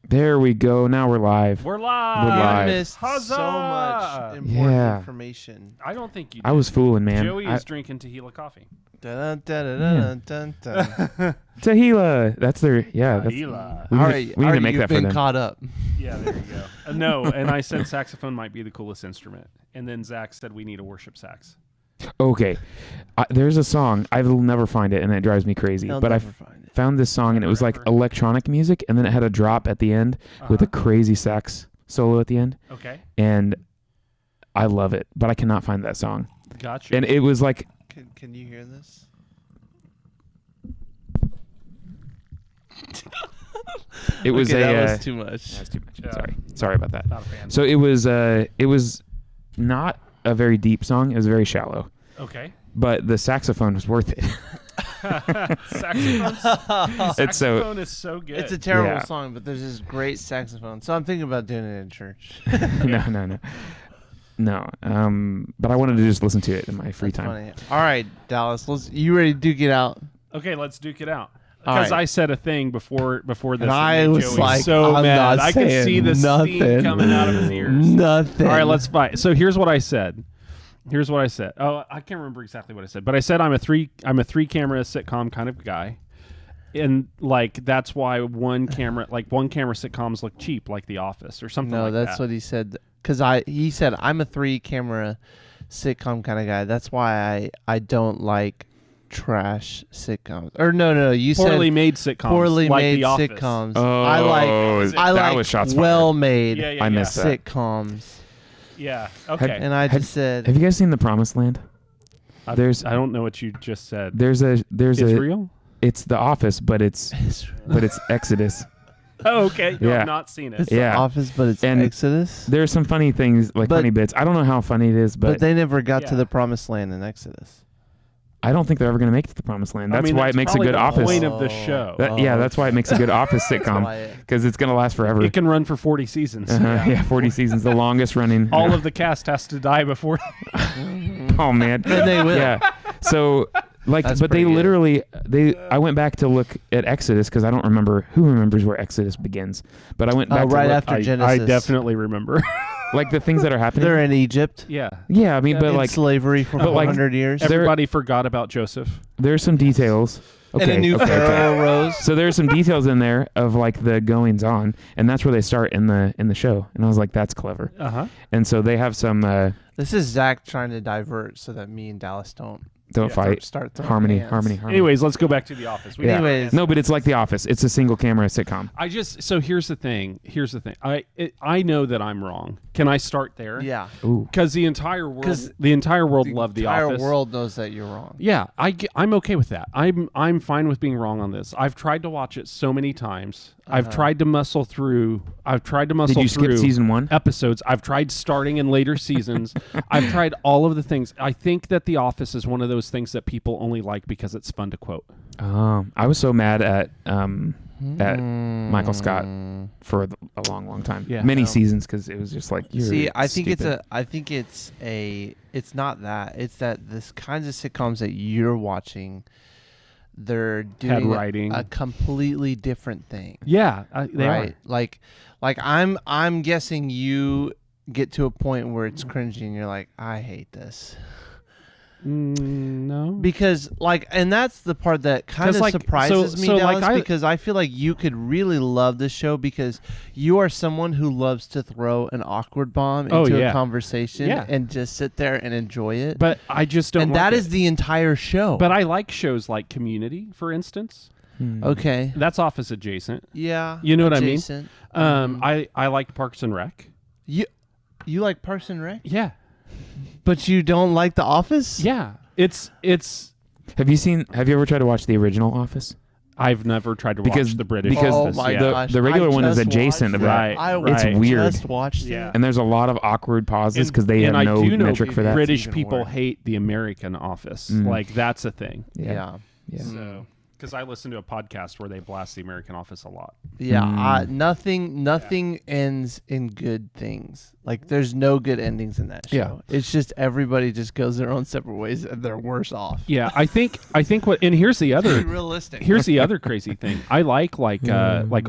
There we go. Now we're live. We're live. We're live. You missed Huzzah! so much important information. I don't think you did. I was fooling, man. Joey is drinking tequila coffee. Dun, dun, dun, dun, dun, dun. Tehillah. That's their, yeah. That's, Tequila. we All need, right, we need to make you've that for been them. caught up. Yeah, there you go. No, and I said saxophone might be the coolest instrument. And then Zach said we need a worship sax. Okay. There's a song. I will never find it, and it drives me crazy. They'll but I never find it. found this song, and it was like electronic music, and then it had a drop at the end with a crazy sax solo at the end. Okay. And I love it, but I cannot find that song. Gotcha. And it was like... Can you hear this? It was okay, a... that was too much. That's too much. Yeah. Sorry about that. Not a fan. So it was not a very deep song. It was very shallow. Okay. But the saxophone was worth it. Saxophone is so good. It's a terrible Yeah. song, but there's this great saxophone. So I'm thinking about doing it in church. No. But I wanted to just listen to it in my free That's time. funny. All right, Dallas. You ready to duke it out? Okay, let's duke it out. All Because right. I said a thing before this. And I was Joey like, so I'm mad. not I could saying see the steam nothing. coming out of his ears. Nothing. All right, let's fight. So here's what I said. Oh, I can't remember exactly what I said, but I said I'm a three camera sitcom kind of guy, and like that's why one camera sitcoms look cheap, like The Office or something. No, like that's that. what he said. Because he said I'm a 3-camera sitcom kind of guy. That's why I don't like trash sitcoms. Or no, you poorly said made sitcoms, poorly like made The Office. sitcoms. Oh, I that like was shots fired. well-made Yeah, I missed that. sitcoms. Yeah. Okay. And I just said, Have you guys seen The Promised Land? I don't know what you just said. There's Israel? it's The Office, but it's Exodus. Oh, okay. No, Yeah. I've not seen it. it's Yeah. The Office, but it's And Exodus. There's some funny things, like But- funny bits. I don't know how funny it is, But they never got Yeah. to the Promised Land in Exodus. I don't think they're ever going to make it to The Promised Land. I That's mean, why it makes a probably good the Office. point of the show. That's why it makes a good Office That's sitcom, why it- because it's going to last forever. It can run for 40 seasons. Yeah, 40 seasons, the longest running. All of the cast has to die before. Oh man. And they will. Yeah. So like, That's but they pretty good. literally I went back to look at Exodus because I don't remember who remembers where Exodus begins. But I went back right to look, after Genesis. I definitely remember. like the things that are happening. They're in Egypt. Yeah. Yeah, I mean, but in like slavery for but, like, 400 years. Everybody forgot about Joseph. there's some details. Okay. And a new pharaoh rose. So there's some details in there of like the goings on, and that's where they start in the show. And I was like, that's clever. Uh-huh. And so they have some This is Zach trying to divert so that me and Dallas don't fight. start throwing Harmony. hands. Anyways, let's go back to The Office. Yeah. Anyways. No, but it's like The Office. It's a single camera sitcom. So here's the thing. I know that I'm wrong. Can I start there? Yeah. Ooh. Because the entire world loved The entire Office. world knows that you're wrong. Yeah, I'm okay with that. I'm fine with being wrong on this. I've tried to watch it so many times. I've tried to muscle through. Did you skip season 1? Episodes. I've tried starting in later seasons. I've tried all of the things. I think that The Office is one of those things that people only like because it's fun to quote. I was so mad at Michael Scott for a long time. Yeah. Many seasons because it was just like See, I think stupid. it's not that. It's that this kinds of sitcoms that you're watching, they're doing writing. a completely different thing. Yeah, they Right. are. Like I'm guessing you get to a point where it's cringy and you're like, I hate this. No. Because and that's the part that kind of surprises me, Dallas, because I feel like you could really love this show because you are someone who loves to throw an awkward bomb into a conversation and just sit there and enjoy it. But I just don't. And that is the entire show. But I like shows like Community, for instance. Okay. That's Office adjacent. Yeah. You know what adjacent. I mean? I liked Parks and Rec. You like Parks and Rec? Yeah. But you don't like The Office? Yeah. It's. Have you ever tried to watch the original Office? I've never tried to watch the British because Office. Oh my yeah. gosh. the regular I one is just adjacent to watched that. it. It's I weird. just watched Yeah. it. And there's a lot of awkward pauses because they have I no do know metric for that. British even people worse. hate the American Office. Mm. Like that's a thing. Yeah. Yeah. So Because I listen to a podcast where they blast the American Office a lot. Yeah, nothing ends in good things. Like there's no good endings in that show. Yeah. It's just everybody just goes their own separate ways and they're worse off. Yeah, I think what, and here's the other realistic. Here's the other crazy thing. I like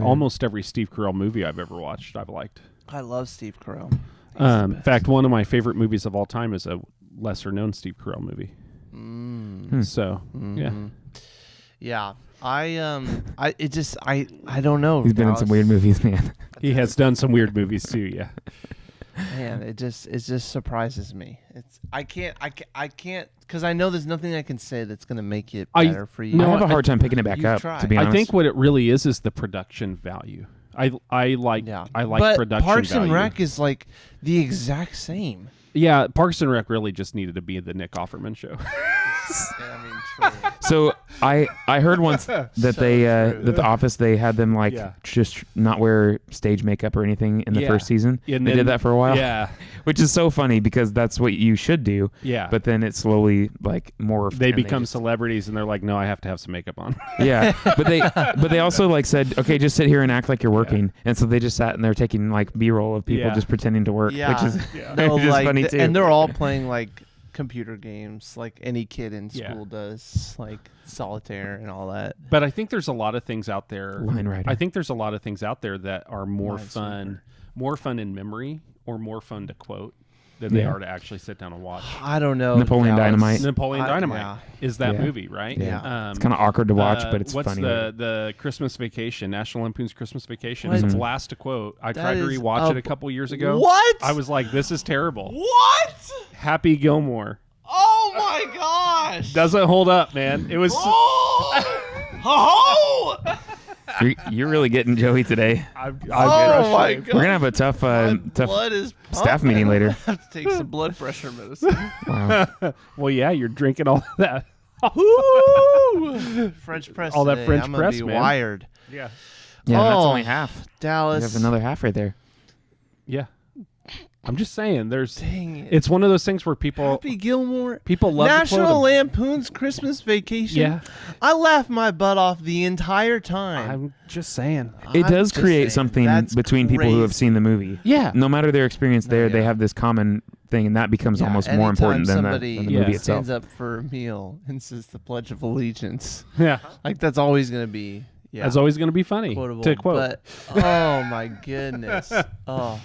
almost every Steve Carell movie I've ever watched. I've liked. I love Steve Carell. In fact, one of my favorite movies of all time is a lesser known Steve Carell movie. So yeah, I don't know. He's been in some weird movies, man. He has done some weird movies too. Yeah, man, it just surprises me. I can't because I know there's nothing I can say that's gonna make it better for you. I have a hard time picking it back up. To be honest, I think what it really is the production value. I like but production Parks value. and Rec is like the exact same. Yeah, Parks and Rec really just needed to be the Nick Offerman show. True. So I heard once that that The Office, they had them just not wear stage makeup or anything in the first season. And they did that for a while. Yeah, which is so funny because that's what you should do. Yeah, but then it slowly morphed. They become celebrities and they're like, no, I have to have some makeup on. Yeah, but they also said, okay, just sit here and act like you're working. And so they just sat and they're taking B-roll of people just pretending to work, which is funny too. And they're all playing computer games like any kid in school does, like solitaire and all that. But I think there's a lot of things out there. Line Rider. I think there's a lot of things out there that are more fun in memory or more fun to quote than they are to actually sit down and watch. I don't know. Napoleon Dynamite is that movie, right? Yeah. It's kind of awkward to watch, but it's what's funny. The Christmas Vacation, National Lampoon's Christmas Vacation is a blast to quote. I tried to rewatch it a couple years ago. What? I was like, this is terrible. What? Happy Gilmore. Oh my gosh. Doesn't hold up, man. It was You're really getting Joey today. Oh my God. We're gonna have a tough staff meeting later. I have to take some blood pressure medicine. Wow. Well, yeah, you're drinking all that. French press. All that today. French I'm press, be man. Wired. Yeah. Yeah, that's only half. Dallas. You have another half right there. Yeah. I'm just saying, Dang it. It's one of those things where Happy Gilmore. People love National Lampoon's Christmas Vacation. Yeah. I laughed my butt off the entire time. I'm just saying. It does create something between people who have seen the movie. Yeah. No matter their experience there, they have this common thing, and that becomes almost more important than the movie itself. Stands up for a meal and says the Pledge of Allegiance. Yeah. That's always going to be. Yeah. That's always going to be funny Quotable, to quote. But, oh my goodness. Oh.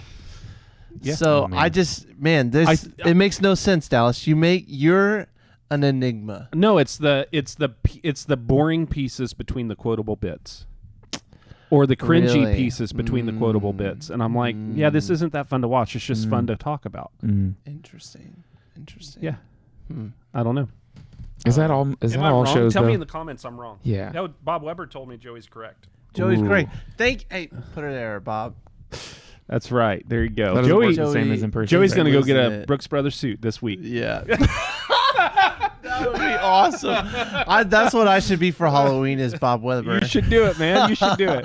Yeah. So I just, it makes no sense, Dallas. You're an enigma. No, it's the boring pieces between the quotable bits, or the cringy pieces between the quotable bits, and I'm like, yeah, this isn't that fun to watch. It's just fun to talk about. Interesting. Yeah. I don't know. Is that all? Is that all wrong? shows? Tell though? me in the comments I'm wrong. Yeah. No, Bob Weber told me Joey's correct. Joey's great. Hey, put her there, Bob. That's right. There you go. Joey's the same as in person. Joey's going to go get a Brooks Brothers suit this week. Yeah. That would be awesome. That's what I should be for Halloween is Bob Weber. You should do it, man. You should do it.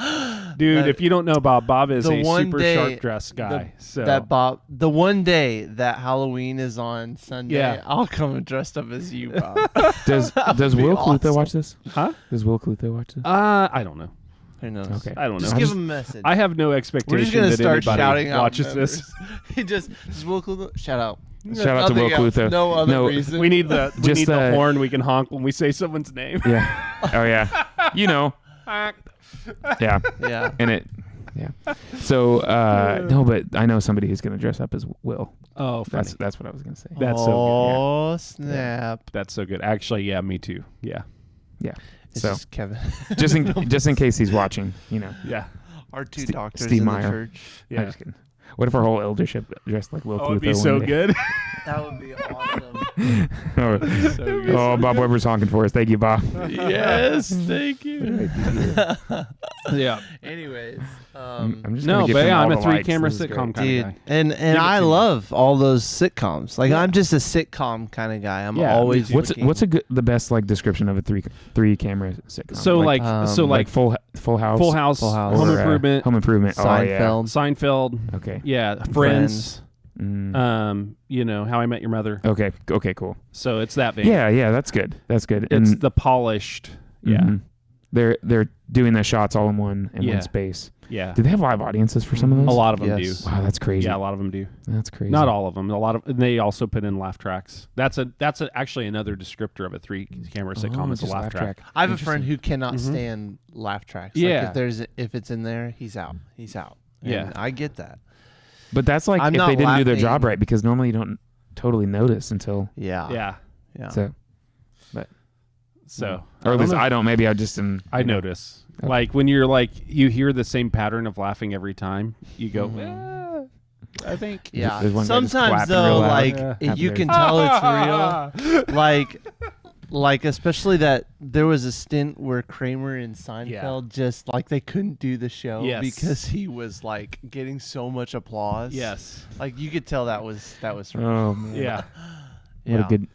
Dude, if you don't know Bob is a super sharp dressed guy. The one day that Halloween is on Sunday, I'll come dressed up as you, Bob. Does Will Clutho watch this? Huh? Does Will Clutho watch this? I don't know. Who knows? Okay. I don't know. Just give him a message. I have no expectation We're just gonna that start anybody shouting out watches this. He just Will Clutho. Shout out. Shout out to Will Clutho. No other reason. We need the horn we can honk when we say someone's name. Yeah. Oh yeah. You know. Yeah. Yeah. And it. Yeah. So no, but I know somebody who's going to dress up as Will. Oh, funny. That's what I was going to say. That's so good. Oh snap! That's so good. Actually, yeah, me too. Yeah. Yeah. It's so just Kevin. just in case he's watching, you know. Yeah. Our two doctors Steve in Meyer. the church. Yeah. I'm just kidding. What if our whole eldership dressed like Will Clutho? Oh, it'd be so good. That would be awesome. Oh, Bob Weber's honking for us. Thank you, Bob. Yes, thank you. Yeah. Anyways, I'm just no, give but him yeah, all I'm a the 3-camera likes. This is sitcom great. kind dude, of guy. and I love all those sitcoms. Like I'm just a sitcom kind of guy. I'm always what's the best description of a three camera sitcom? So like Full House, Home Improvement, Seinfeld. Okay. Yeah, Friends. You know, How I Met Your Mother. Okay, cool. So it's that vein. Yeah, that's good. That's good. It's the polished. Yeah. they're doing the shots all in one space. Yeah. Do they have live audiences for some of those? A lot of them do. Wow, that's crazy. Yeah, a lot of them do. That's crazy. Not all of them. They also put in laugh tracks. That's actually another descriptor of a 3-camera sitcom is a laugh track. I have a friend who cannot stand laugh tracks. Yeah. Like if it's in there, he's out. He's out. And I get that. But that's like if they didn't do their job right, because normally you don't totally notice until. Yeah. So, or at least I don't. Maybe I just am. I notice. Okay. Like when you're like you hear the same pattern of laughing every time, you go. I think. Yeah. Sometimes though, like you can tell it's real. Like especially that there was a stint where Kramer and Seinfeld just like they couldn't do the show because he was like getting so much applause. Yes. Like you could tell that was. Oh man. Yeah.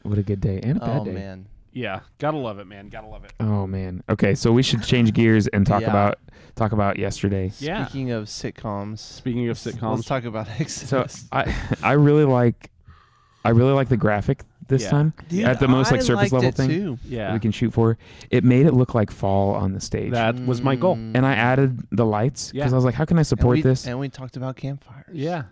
What a good day and a bad day. Oh man. Yeah, gotta love it, man. Gotta love it. Oh man. Okay, so we should change gears and talk about yesterday. Yeah. Speaking of sitcoms, let's talk about Exodus. So I really like the graphic this time. Dude, at the most like surface level thing too. that we can shoot for. It made it look like fall on the stage. That was my goal. And I added the lights because I was like, how can I support this? And we talked about campfires. Yeah.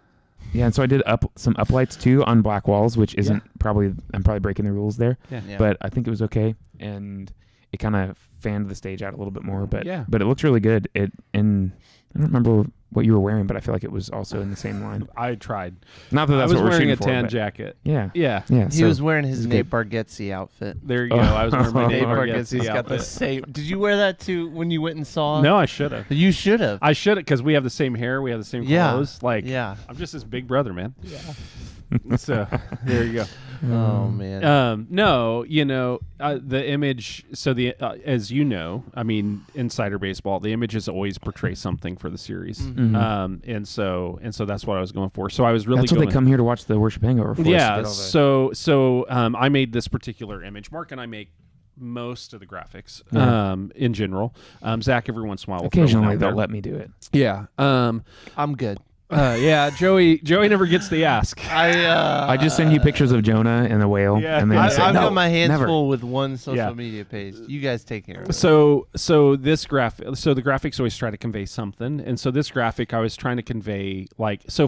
Yeah, and so I did some uplights too on black walls, which isn't I'm probably breaking the rules there. Yeah. But I think it was okay, and it kind of fanned the stage out a little bit more. But it looks really good. And I don't remember what you were wearing, but I feel like it was also in the same line. I tried. Not that that's I was what we're wearing shooting a tan for, jacket. Yeah. He was wearing his Nate Bargatze outfit. There you go. I was wearing my Nate Bargatze's got the same. Did you wear that too when you went and saw? No, I should have. You should have. I should have because we have the same hair. We have the same clothes. Like, I'm just his big brother, man. Yeah. So there you go. Oh man. No, the image. So as you know, I mean, insider baseball, the images always portray something for the series. Mm-hmm. And so that's what I was going for. So I was really. That's what they come here to watch the Worship Hangover for. Yeah. So I made this particular image. Mark and I make most of the graphics in general. Zach every once in a while. Occasionally they'll let me do it. Yeah. I'm good. Joey never gets the ask. I just send you pictures of Jonah and the whale, and then I've got my hands full with one social media page. You guys take care of it. So the graphics always try to convey something, and so this graphic I was trying to convey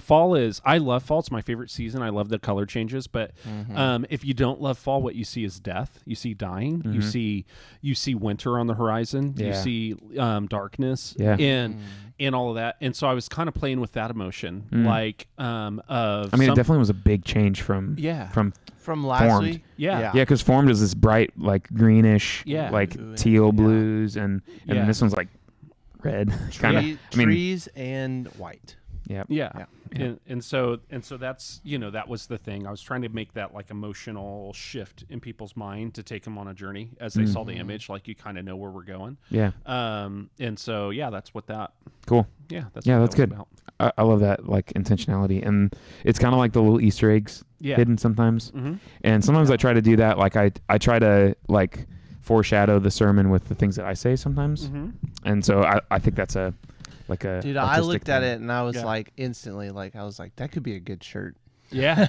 fall is. I love fall. It's my favorite season. I love the color changes, but if you don't love fall, what you see is death. You see dying. You see winter on the horizon. You see darkness. And all of that, and so I was kind of playing with that emotion, it definitely was a big change from last Formed. week. Yeah, because Formed is this bright, like greenish, teal blues, and then this one's like red, trees and white. Yeah. And so that's that was the thing. I was trying to make that like emotional shift in people's mind to take them on a journey as they saw the image, like you kind of know where we're going. Yeah. And so that's what that. Cool. Yeah. That's good. I love that like intentionality, and it's kind of like the little Easter eggs hidden sometimes. And sometimes I try to do that. Like I try to like foreshadow the sermon with the things that I say sometimes, and so I think that's a. Dude, I looked at it and I was like instantly like I was like that could be a good shirt. Yeah.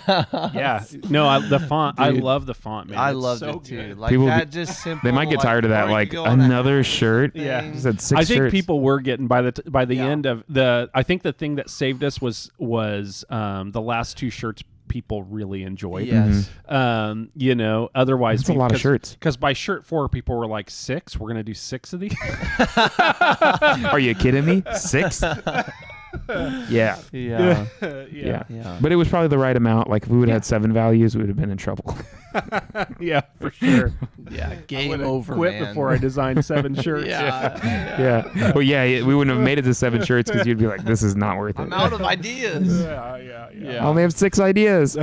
No, the font. Dude, I love the font, man. I loved it too. Good. Like people, that just simple. They might get tired of that. Like another shirt. Yeah. Said 6 I think shirts. people were getting by the end of the. I think the thing that saved us was the last 2 shirts. People really enjoyed. Yes. Otherwise that's a lot of shirts. Because by shirt 4, people were like 6. We're gonna do 6 of these. Are you kidding me? 6? Yeah. But it was probably the right amount. Like if we would have had 7 values, we would have been in trouble. Yeah, for sure. Yeah, game over. Quit man. Before I designed 7 shirts. Yeah. Well, we wouldn't have made it to 7 shirts because you'd be like, "This is not worth it." I'm out of ideas. I only have 6 ideas.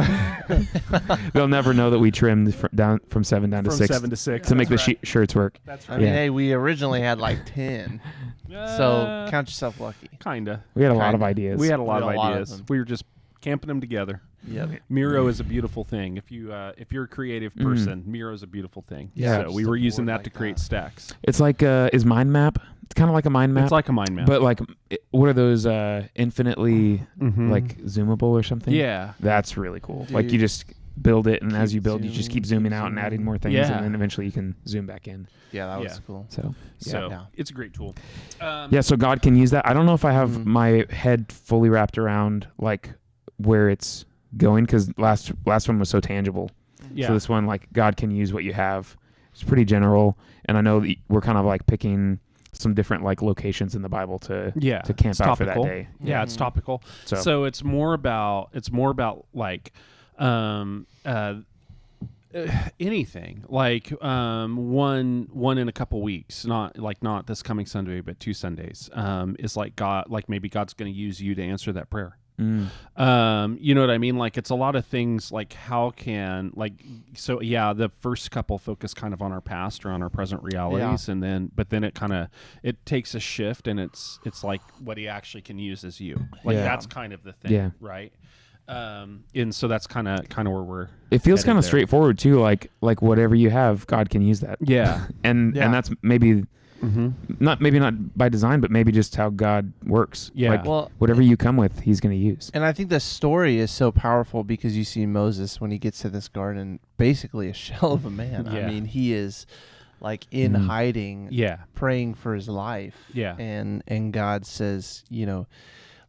They'll never know that we trimmed from 7 down to 6. 7 to 6 to make the shirts work. That's right. I mean, hey, we originally had like 10. So count yourself lucky. Kinda. We had a lot of ideas. We had a lot of ideas. We were just camping them together. Yep. Miro is a beautiful thing. If you're a creative person, Miro is a beautiful thing. Yeah. So we were using that to create stacks. It's like is mind map. It's kind of like a mind map. It's like a mind map. But like, what are those infinitely like zoomable or something? Yeah. That's really cool. Dude. Like you just build it, and as you build, you just keep zooming out and adding more things, and then eventually you can zoom back in. Yeah, that was cool. So it's a great tool. So God can use that. I don't know if I have my head fully wrapped around like where it's going, because last one was so tangible. Yeah. So this one, like, God can use what you have. It's pretty general, and I know that we're kind of like picking some different like locations in the Bible to camp out for that day. Yeah, it's topical. So it's more about like anything, like one in a couple weeks, not this coming Sunday, but 2 Sundays. Is like God, like maybe God's going to use you to answer that prayer. You know what I mean? Like, it's a lot of things, like how can, like, so the first couple focus kind of on our past or on our present realities, and then it takes a shift, and it's like what he actually can use as you. Like, that's kind of the thing, right? And so that's kind of where we're. It feels kind of straightforward too. Like whatever you have, God can use that. Yeah, and that's maybe. Not by design, but maybe just how God works. Yeah. Like, whatever you come with, he's going to use. And I think the story is so powerful because you see Moses when he gets to this garden, basically a shell of a man. I mean, he is like in hiding, praying for his life. Yeah. And God says, you know,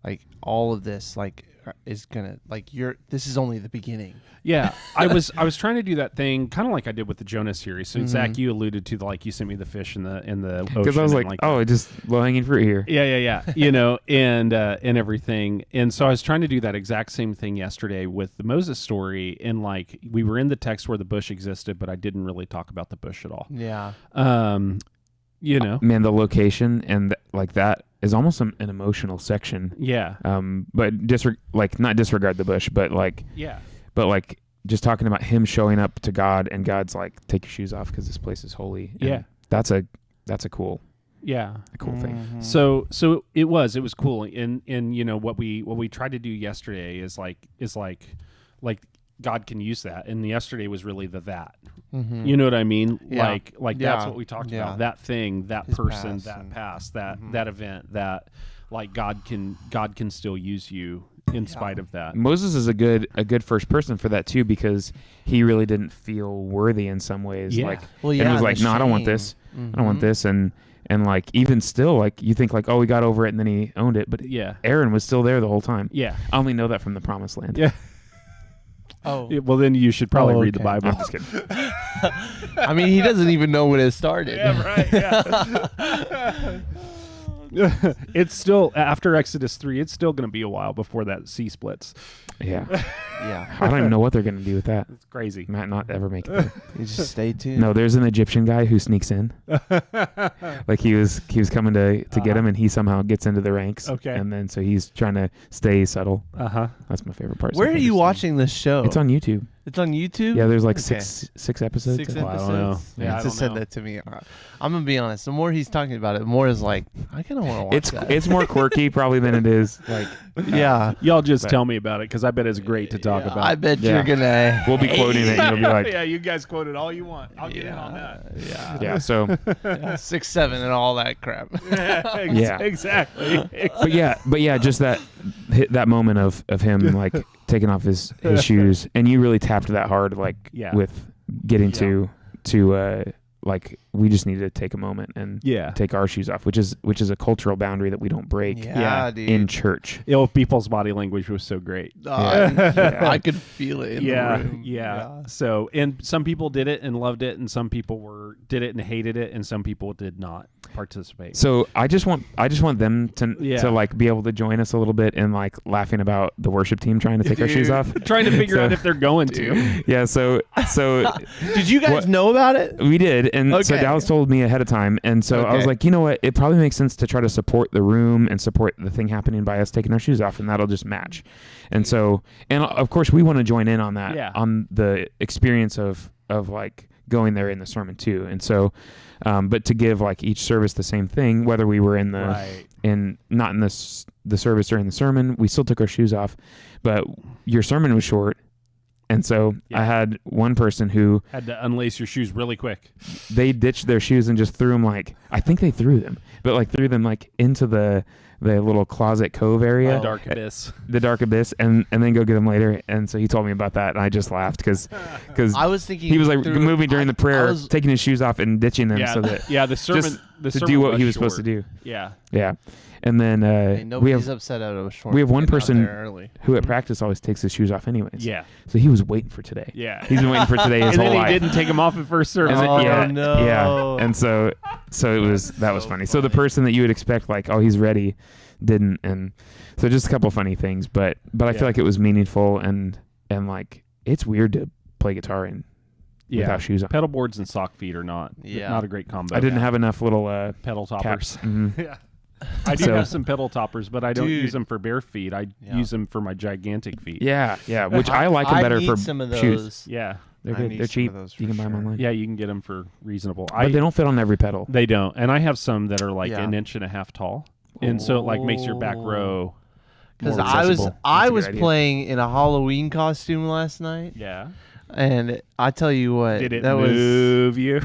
like all of this, like, is gonna, like, this is only the beginning. Yeah, I was trying to do that thing kind of like I did with the Jonah series. So Zach, you alluded to you sent me the fish in the ocean, because I was like just low hanging fruit here. Yeah. You know, and everything. And so I was trying to do that exact same thing yesterday with the Moses story, and like we were in the text where the bush existed, but I didn't really talk about the bush at all. Yeah. You know, man, the location and like that is almost an emotional section. Yeah. But not disregard the bush, but like. Yeah. But like just talking about him showing up to God, and God's like, take your shoes off because this place is holy. And that's a cool. Yeah. A cool thing. So it was cool. And you know, what we tried to do yesterday is like God can use that. And yesterday was really that. You know what I mean? Yeah. Like that's what we talked about. That thing, that his person, that past, that event, that like God can still use you in spite of that. Moses is a good first person for that too, because he really didn't feel worthy in some ways. Yeah. Like, and was like, no, I don't want this. I don't want this. And like, even still, like, you think like, oh, we got over it, and then he owned it. But Aaron was still there the whole time. Yeah. I only know that from the Promised Land. Yeah. Oh. Well, then you should probably read the Bible. I'm just kidding. I mean, he doesn't even know when it started. Yeah, right. Yeah. It's still, after Exodus 3, it's still going to be a while before that sea splits. Yeah. Yeah. I don't even know what they're going to do with that. It's crazy. Might not ever make it there. You just stay tuned. No, there's an Egyptian guy who sneaks in. Like he was coming to get him, and he somehow gets into the ranks. Okay. And then so he's trying to stay subtle. Uh-huh. That's my favorite part. Where are you watching this show? It's on YouTube. It's on YouTube? Yeah, there's like six episodes. 6 episodes? I don't know. Yeah, just said that to me. I'm going to be honest. The more he's talking about it, the more is like, I kind of want to watch that. It's more quirky probably than it is. Like, Y'all just tell me about it, because I bet it's great to talk about. I bet you're going to. We'll be quoting it. You'll be like, yeah, you guys quote it all you want. I'll get in on that. Yeah. Yeah, so. 6, 7 and all that crap. Yeah, exactly. But yeah, just that moment of him like taking off his shoes, and you really tapped that hard, like with getting to like, we just need to take a moment and take our shoes off, which is a cultural boundary that we don't break in church. People's body language was so great. I could feel it in the room. Yeah. So, and some people did it and loved it, and some people did it and hated it, and some people did not participate. So I just want them to like be able to join us a little bit in like laughing about the worship team trying to take our shoes off, trying to figure out if they're going to. Yeah. So did you guys know about it? We did. And so Dallas told me ahead of time. And so I was like, you know what? It probably makes sense to try to support the room and support the thing happening by us taking our shoes off, and that'll just match. And so, and of course we want to join in on that, on the experience of like going there in the sermon too. And so, but to give like each service the same thing, whether we were in not in the service during the sermon, we still took our shoes off, but your sermon was short. And so I had one person who had to unlace your shoes really quick. They ditched their shoes and just threw them I think they threw them, but threw them into the little closet cove area. The dark abyss. And then go get them later. And so he told me about that, and I just laughed because I was thinking he was moving during the prayer, taking his shoes off and ditching them so that the sermon to do what he was supposed to do. Yeah. And then nobody's upset out of a short. We have one person who at practice always takes his shoes off anyways. Yeah. So he was waiting for today. Yeah. He's been waiting for today his and whole then life. He didn't take them off at first service. No. Yeah. And so it was that was funny. So the person that you would expect he's ready didn't, and so just a couple funny things, but I feel like it was meaningful and it's weird to play guitar without shoes on. Pedal boards and sock feet are not a great combo. I didn't have enough little pedal toppers. Caps. Mm-hmm. Yeah. I do have some pedal toppers, but I don't use them for bare feet. I use them for my gigantic feet. Yeah, which I like them better for some of those. shoes. Yeah. They're good. They're cheap. You can buy them online. Yeah, you can get them for reasonable. But they don't fit on every pedal. They don't. And I have some that are an inch and a half tall. And so it makes your back row because more I was playing in a Halloween costume last night. Yeah. And I tell you what, did it move you?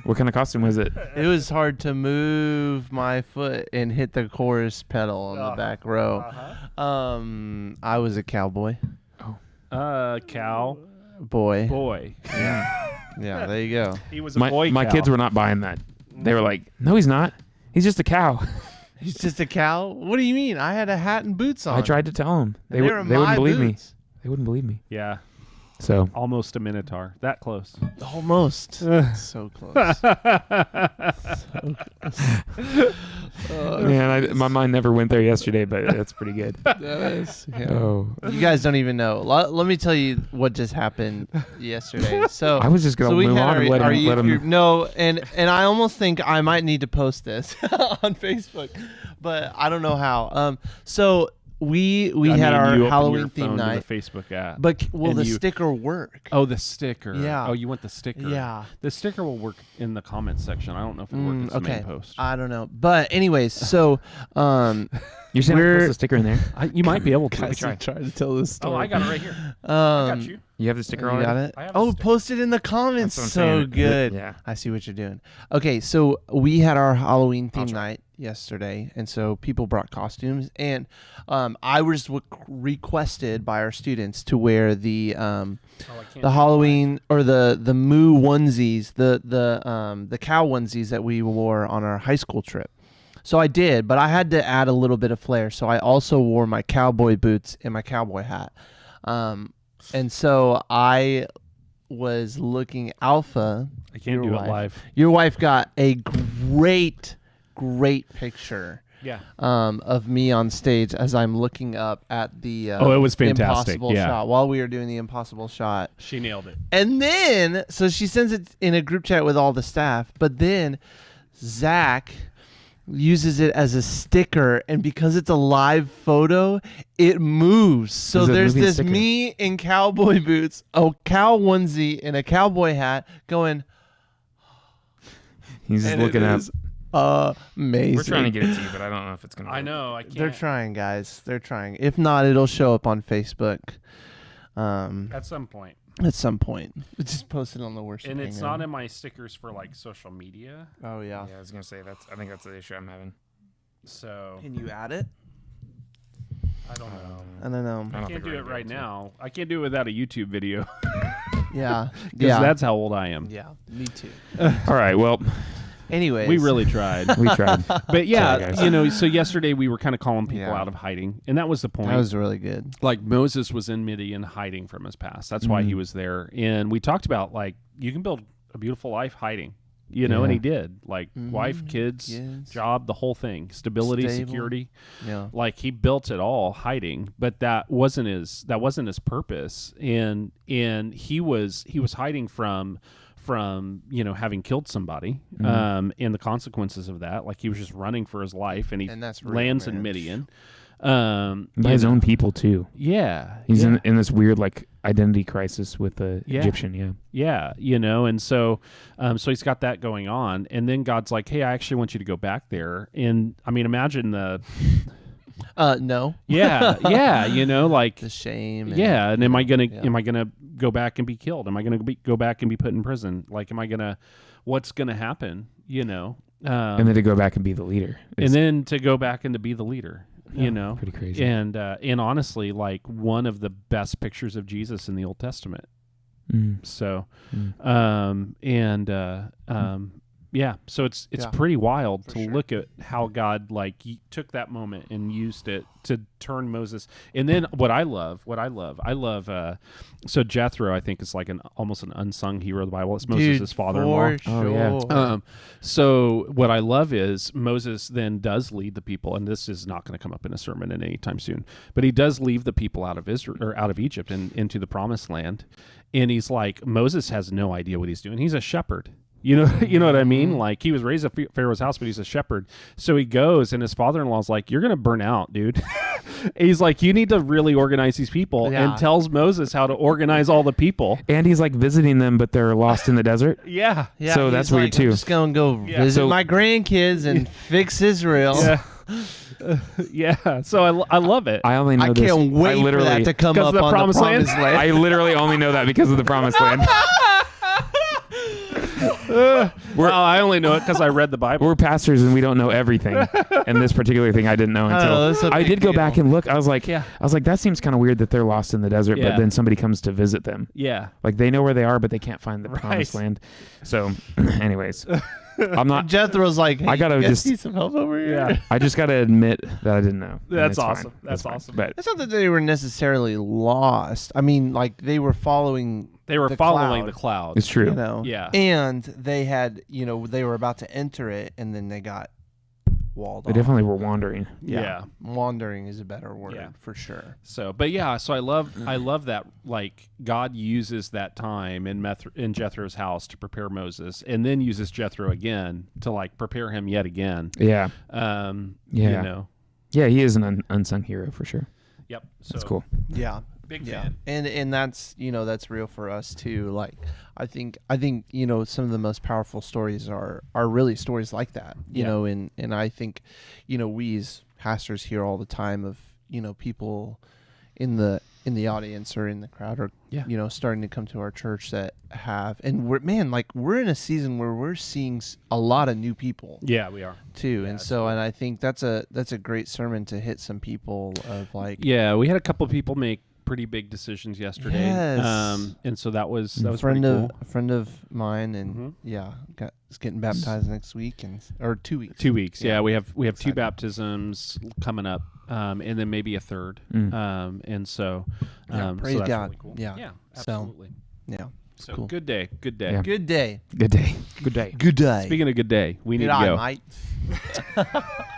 What kind of costume was it? It was hard to move my foot and hit the chorus pedal on the back row. I was a cowboy. Cow boy. Yeah, there you go. He was a boy. My kids were not buying that. They were like, "No, he's not. He's just a cow." He's just a cow? What do you mean? I had a hat and boots on. I tried to tell them. They wouldn't believe me. They wouldn't believe me. Yeah. So almost a minotaur. That close. Almost. So close. Man, my mind never went there yesterday, but that's pretty good. That is. Yeah. Oh. You guys don't even know. Let me tell you what just happened yesterday. So I was just gonna move on and let him. No, and I almost think I might need to post this on Facebook, but I don't know how. So. We had our Halloween theme night. The Facebook app. But will the sticker work? Oh, the sticker. Yeah. Oh, you want the sticker? Yeah. The sticker will work in the comments section. I don't know if it works in the main post. I don't know. But anyways, so you're saying post the sticker in there? You might be able to. Try to tell this story. Oh, I got it right here. I got you. You have the sticker on? You got it? Post it in the comments. So good. Yeah. I see what you're doing. Okay, so we had our Halloween theme night yesterday, and so people brought costumes, and I was requested by our students to wear the Halloween or the moo onesies, the cow onesies that we wore on our high school trip. So I did, but I had to add a little bit of flair. So I also wore my cowboy boots and my cowboy hat. And so I was looking alpha. I can't do it live. Your wife got a great picture. Yeah. Of me on stage as I'm looking up at the it was fantastic. Impossible shot while we were doing the impossible shot. She nailed it. And then so she sends it in a group chat with all the staff, but then Zach uses it as a sticker, and because it's a live photo, it moves. So there's this sticker. Me in cowboy boots, a cow onesie, and a cowboy hat going. He's just looking up. Amazing. We're trying to get it to you, but I don't know if it's gonna work. I know. I can't. They're trying, guys. They're trying. If not, it'll show up on Facebook. At some point. Just post it on the Worship And it's Hangover. not in my stickers for social media. Oh yeah. Yeah, I was gonna say I think that's the issue I'm having. So can you add it? I don't know. I don't know. I can't do it right now. I can't do it without a YouTube video. Yeah. Because that's how old I am. Yeah. Me too. All right. Well. Anyways, we really tried. But yeah, sorry, so yesterday we were kind of calling people out of hiding, and that was the point. That was really good. Like Moses was in Midian hiding from his past. That's why he was there. And we talked about you can build a beautiful life hiding, and he did. Wife, kids, job, the whole thing, stability, security. Yeah. He built it all hiding, but that wasn't his purpose. And he was hiding from having killed somebody, and the consequences of that. He was just running for his life, and lands in Midian. By his own people too. Yeah, he's in this weird identity crisis with the Egyptian. Yeah, and so he's got that going on, and then God's like, "Hey, I actually want you to go back there." And I mean, imagine No. Yeah, you know, like the shame. And am I gonna go back and be killed? Am I gonna go back and be put in prison? Like, what's gonna happen? You know, and then to go back and be the leader, you know, pretty crazy. And honestly, like one of the best pictures of Jesus in the Old Testament. So, yeah, so it's pretty wild to look at how God took that moment and used it to turn Moses. And then what I love. So Jethro, I think, is like almost an unsung hero of the Bible. It's Moses' father-in-law. Sure. Oh yeah. So what I love is Moses then does lead the people, and this is not going to come up in a sermon anytime soon, but he does leave the people out of Israel or out of Egypt and into the Promised Land, and he's like, Moses has no idea what he's doing. He's a shepherd. You know what I mean? Like, he was raised at Pharaoh's house, but he's a shepherd. So he goes, and his father-in-law's like, "You're gonna burn out, dude." He's like, "You need to really organize these people," and tells Moses how to organize all the people. And he's like visiting them, but they're lost in the desert. Yeah. So that's weird too. I'm just gonna go visit my grandkids and fix Israel. Yeah. So I love it. I only know I can't wait for that to come up on the Promised Land. I literally only know that because of the Promised Land. I only know it because I read the Bible. We're pastors and we don't know everything. And this particular thing I didn't know until I did go back and look. I was like, that seems kind of weird that they're lost in the desert, but then somebody comes to visit them. Yeah. Like, they know where they are, but they can't find the Promised Land. So, anyways, I'm not. Jethro's like, hey, I gotta just need some help over here. Yeah. I just gotta admit that I didn't know. That's awesome. That's awesome. But it's not that they were necessarily lost. I mean, like, they were following. They were following the cloud. It's true. You know? Yeah. And they had, they were about to enter it, and then they got walled off. They definitely were wandering. Yeah. Wandering is a better word for sure. So I love that, like, God uses that time in Jethro's house to prepare Moses, and then uses Jethro again to, like, prepare him yet again. Yeah. You know. Yeah, he is an unsung hero for sure. Yep. So, that's cool. Yeah. Big fan. And that's that's real for us too. Like, I think some of the most powerful stories are really stories like that. You know, and I think we as pastors hear all the time of people in the audience or in the crowd or starting to come to our church that have, and we're in a season where we're seeing a lot of new people. Yeah, we are too. Yeah, and so, and I think that's a great sermon to hit some people of like. Yeah, we had a couple of people make pretty big decisions yesterday. Yes. And so that was pretty cool. A friend of mine, and is getting baptized next week or 2 weeks. 2 weeks. Yeah, we have two baptisms coming up, and then maybe a third. And so, praise so God. Really cool. Yeah, absolutely. So cool. Good day. Yeah. Good day. Good day. Good day. Good day. Speaking of good day, we need to go. Mate.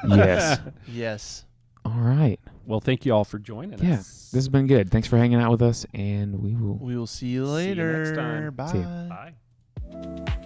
Yes. Yes. All right. Well, thank you all for joining us. Yeah, this has been good. Thanks for hanging out with us, and we will see you later. See you next time. Bye. See you. Bye.